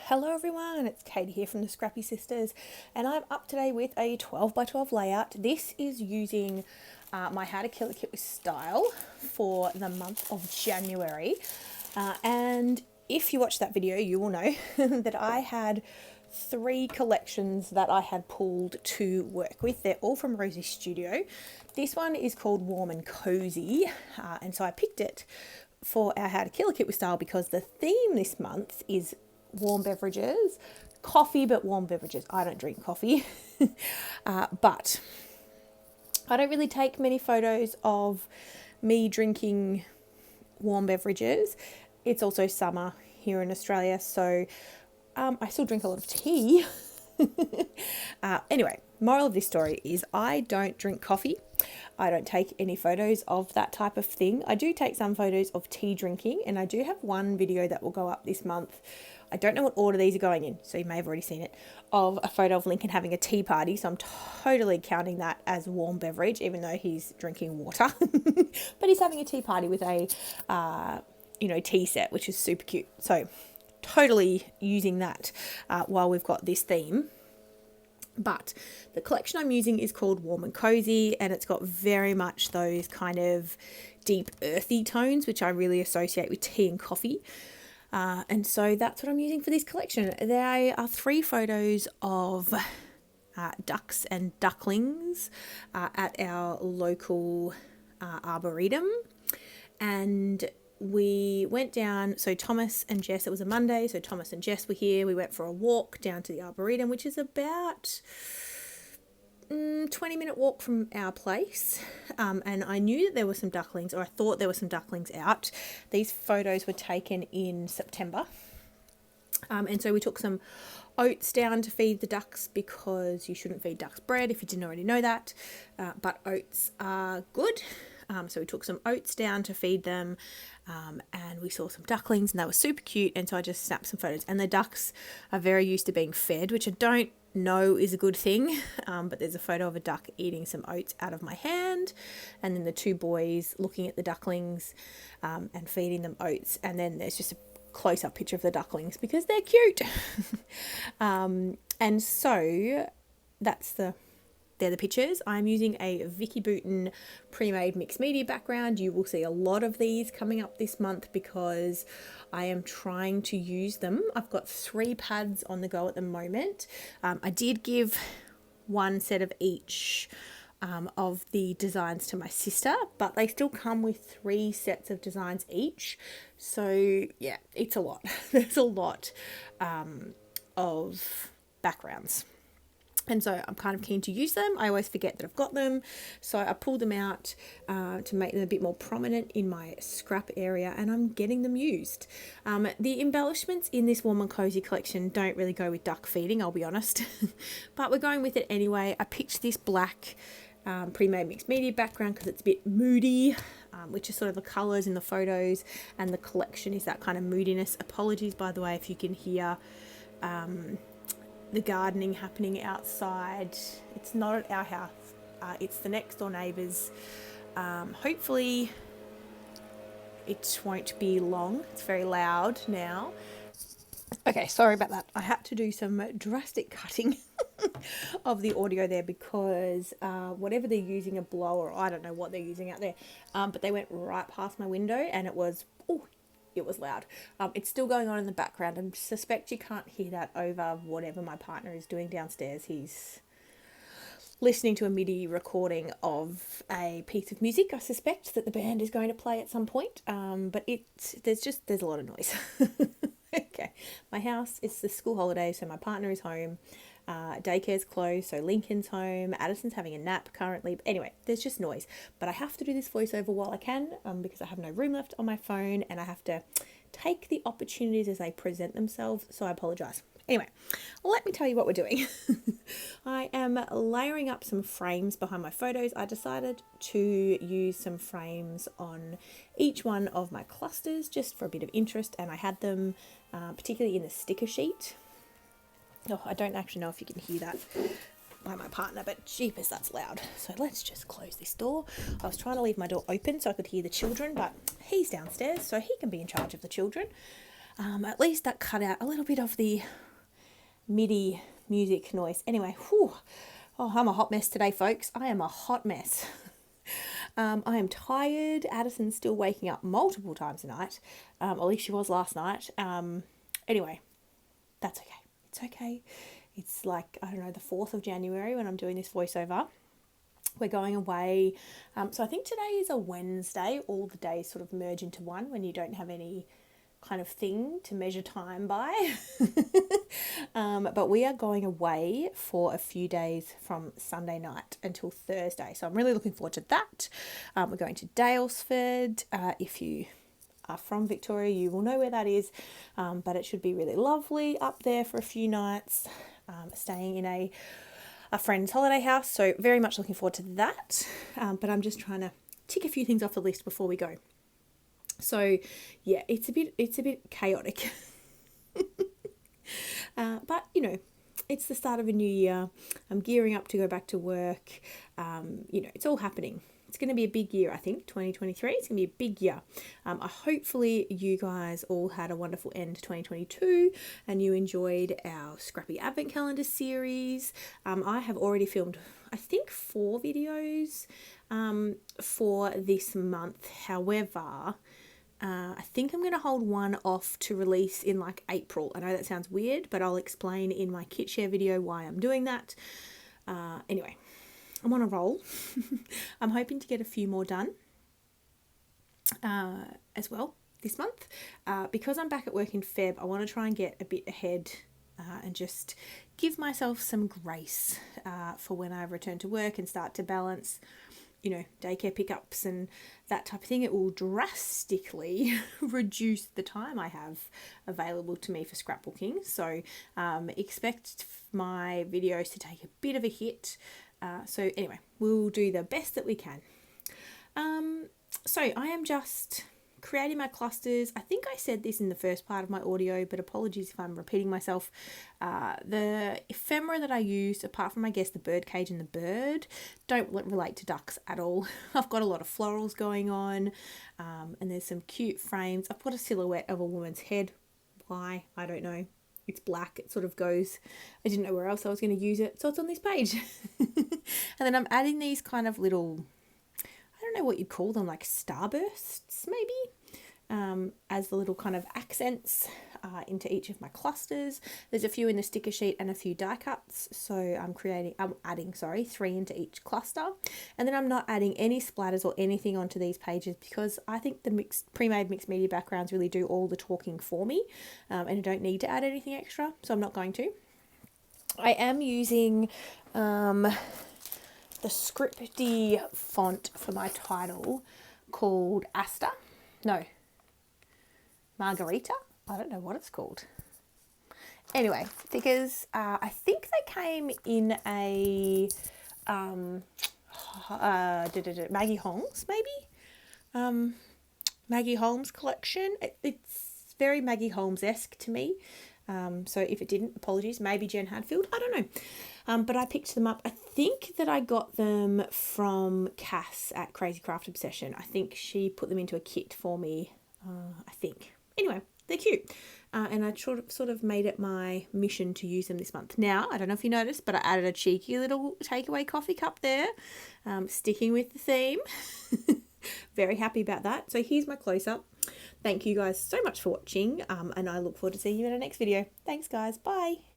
Hello everyone, it's Katie here from the Scrappy Sisters, and I'm up today with a 12 by 12 layout. This is using my How to Kill a Kit with Style for the month of January. And if you watched that video, you will know that I had 3 collections that I had pulled to work with. They're all from Rosie Studio. This one is called Warm and Cozy, and so I picked it for our How to Kill a Kit with Style because the theme this month is warm beverages, coffee, but warm beverages. I don't drink coffee, but I don't really take many photos of me drinking warm beverages. It's also summer here in Australia, so I still drink a lot of tea. Anyway, moral of this story is I don't drink coffee. I don't take any photos of that type of thing. I do take some photos of tea drinking, and I do have one video that will go up this month. I don't know what order these are going in, so you may have already seen it, of a photo of Lincoln having a tea party. So I'm totally counting that as warm beverage, even though he's drinking water. But he's having a tea party with a, tea set, which is super cute. So totally using that while we've got this theme. But the collection I'm using is called Warm and Cozy, and it's got very much those kind of deep earthy tones, which I really associate with tea and coffee. And so that's what I'm using for this collection. There are 3 photos of ducks and ducklings at our local arboretum. And we went down, so Thomas and Jess, it was a Monday, so Thomas and Jess were here. We went for a walk down to the arboretum, which is about 20-minute walk from our place, and I knew that there were some ducklings, or I thought there were some ducklings out. These photos were taken in September, and so we took some oats down to feed the ducks because you shouldn't feed ducks bread if you didn't already know that, but oats are good. So we took some oats down to feed them, and we saw some ducklings, and they were super cute, and so I just snapped some photos. And the ducks are very used to being fed, which I don't know is a good thing, but there's a photo of a duck eating some oats out of my hand, and then the 2 boys looking at the ducklings and feeding them oats, and then there's just a close-up picture of the ducklings because they're cute. And so they're the pictures. I'm using a Vicki Boutin pre-made mixed media background. You will see a lot of these coming up this month because I am trying to use them. I've got 3 pads on the go at the moment. I did give 1 set of each of the designs to my sister, but they still come with 3 sets of designs each. So yeah, it's a lot. There's a lot of backgrounds. And so I'm kind of keen to use them. I always forget that I've got them. So I pulled them out to make them a bit more prominent in my scrap area, and I'm getting them used. The embellishments in this Warm and Cozy collection don't really go with duck feeding, I'll be honest. But we're going with it anyway. I picked this black pre-made mixed media background because it's a bit moody, which is sort of the colours in the photos, and the collection is that kind of moodiness. Apologies, by the way, if you can hear the gardening happening outside. It's not at our house, it's the next door neighbours. Hopefully it won't be long. It's very loud now. Okay, sorry about that. I had to do some drastic cutting of the audio there because whatever they're using, a blower, I don't know what they're using out there, but they went right past my window, and it was loud. It's still going on in the background, and suspect you can't hear that over whatever my partner is doing downstairs. He's listening to a MIDI recording of a piece of music, I suspect, that the band is going to play at some point, but there's a lot of noise. Okay, my house, it's the school holiday, so my partner is home. Daycare's closed, so Lincoln's home. Addison's having a nap currently. But anyway, there's just noise. But I have to do this voiceover while I can because I have no room left on my phone, and I have to take the opportunities as they present themselves. So I apologise. Anyway, let me tell you what we're doing. I am layering up some frames behind my photos. I decided to use some frames on each one of my clusters just for a bit of interest, and I had them particularly in the sticker sheet. Oh, I don't actually know if you can hear that by my partner, but jeepers, that's loud. So let's just close this door. I was trying to leave my door open so I could hear the children, but he's downstairs, so he can be in charge of the children. At least that cut out a little bit of the MIDI music noise. Anyway, whew. Oh, I'm a hot mess today, folks. I am a hot mess. I am tired. Addison's still waking up multiple times a night. At least she was last night. Anyway, that's okay. It's okay. It's like, I don't know, the 4th of January when I'm doing this voiceover. We're going away. So I think today is a Wednesday. All the days sort of merge into one when you don't have any kind of thing to measure time by. But we are going away for a few days from Sunday night until Thursday. So I'm really looking forward to that. We're going to Daylesford. If you are from Victoria, you will know where that is. But it should be really lovely up there for a few nights, staying in a friend's holiday house. So very much looking forward to that. But I'm just trying to tick a few things off the list before we go. So yeah, it's a bit chaotic. But you know, it's the start of a new year. I'm gearing up to go back to work. You know, it's all happening. It's going to be a big year, I think, 2023. It's going to be a big year. Hopefully you guys all had a wonderful end to 2022 and you enjoyed our Scrappy Advent Calendar series. I have already filmed, I think, 4 videos for this month. However, I think I'm going to hold one off to release in like April. I know that sounds weird, but I'll explain in my kit share video why I'm doing that. Anyway, I'm on a roll. I'm hoping to get a few more done as well this month. Because I'm back at work in Feb, I want to try and get a bit ahead and just give myself some grace for when I return to work and start to balance, you know, daycare pickups and that type of thing. It will drastically reduce the time I have available to me for scrapbooking. So expect my videos to take a bit of a hit. So anyway, we'll do the best that we can. So I am just creating my clusters. I think I said this in the first part of my audio, but apologies if I'm repeating myself. The ephemera that I used, apart from I guess the bird cage and the bird, don't relate to ducks at all. I've got a lot of florals going on, and there's some cute frames. I've put a silhouette of a woman's head. Why? I don't know. It's black. It sort of goes, I didn't know where else I was going to use it, so it's on this page. And then I'm adding these kind of little, I don't know what you'd call them, like starbursts maybe, as the little kind of accents into each of my clusters. There's a few in the sticker sheet and a few die cuts, so I'm adding 3 into each cluster. And then I'm not adding any splatters or anything onto these pages because I think the pre-made mixed media backgrounds really do all the talking for me, and I don't need to add anything extra, so I'm not going to. I am using the scripty font for my title called Margarita. I don't know what it's called. Anyway, because I think they came in a Maggie Holmes, maybe? Maggie Holmes collection. It's very Maggie Holmes-esque to me. So if it didn't, apologies. Maybe Jen Hadfield. I don't know. But I picked them up. I think that I got them from Cass at Crazy Craft Obsession. I think she put them into a kit for me, I think. Anyway, they're cute. And I sort of made it my mission to use them this month. Now, I don't know if you noticed, but I added a cheeky little takeaway coffee cup there, sticking with the theme. Very happy about that. So here's my close-up. Thank you guys so much for watching, and I look forward to seeing you in our next video. Thanks, guys. Bye.